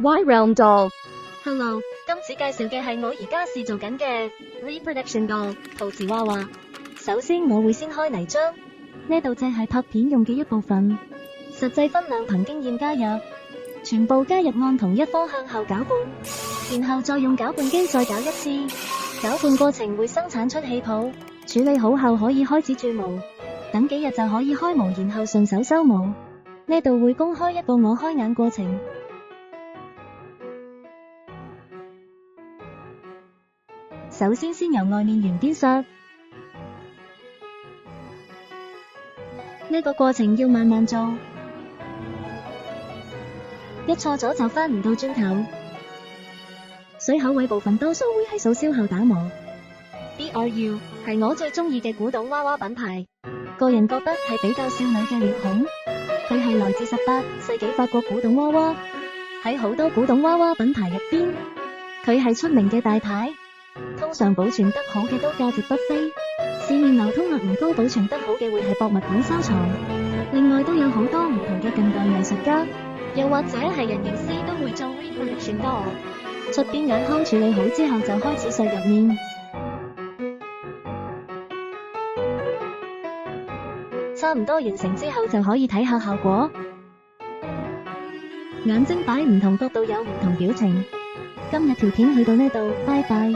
Y Realm Doll。 Hello， 今次介紹嘅係我而家試做緊嘅 Reproduction Doll 陶瓷娃娃。首先我會先開泥漿，呢度只係拍片用嘅一部分，實際分量憑經驗加入，全部加入按同一方向後攪拌，然後再用攪拌機再攪一次。攪拌過程會生產出氣泡，處理好後可以開始鑄模，等幾日就可以開模，然後順手收模。呢度會公開一個我開眼過程。首先由外面沿邊削，呢個過程要慢慢做，一錯咗就翻唔到轉頭。水口位部分多數會喺素燒後打磨。BRU 係我最中意嘅古董娃娃品牌，個人覺得係比較少女嘅臉孔。佢係來自18世紀法國古董娃娃，喺好多古董娃娃品牌入邊，佢係出名嘅大牌。通常保存得好嘅都價值不菲，市面流通率唔高，保存得好嘅會係博物館收藏。另外都有好多唔同嘅近代藝術家，又或者係人形師都會做 reproduction doll。出邊眼康處理好之後就開始削入面，差唔多完成之後就可以睇下效果。眼睛擺唔同角度有唔同表情。今日條片去到呢度，拜拜。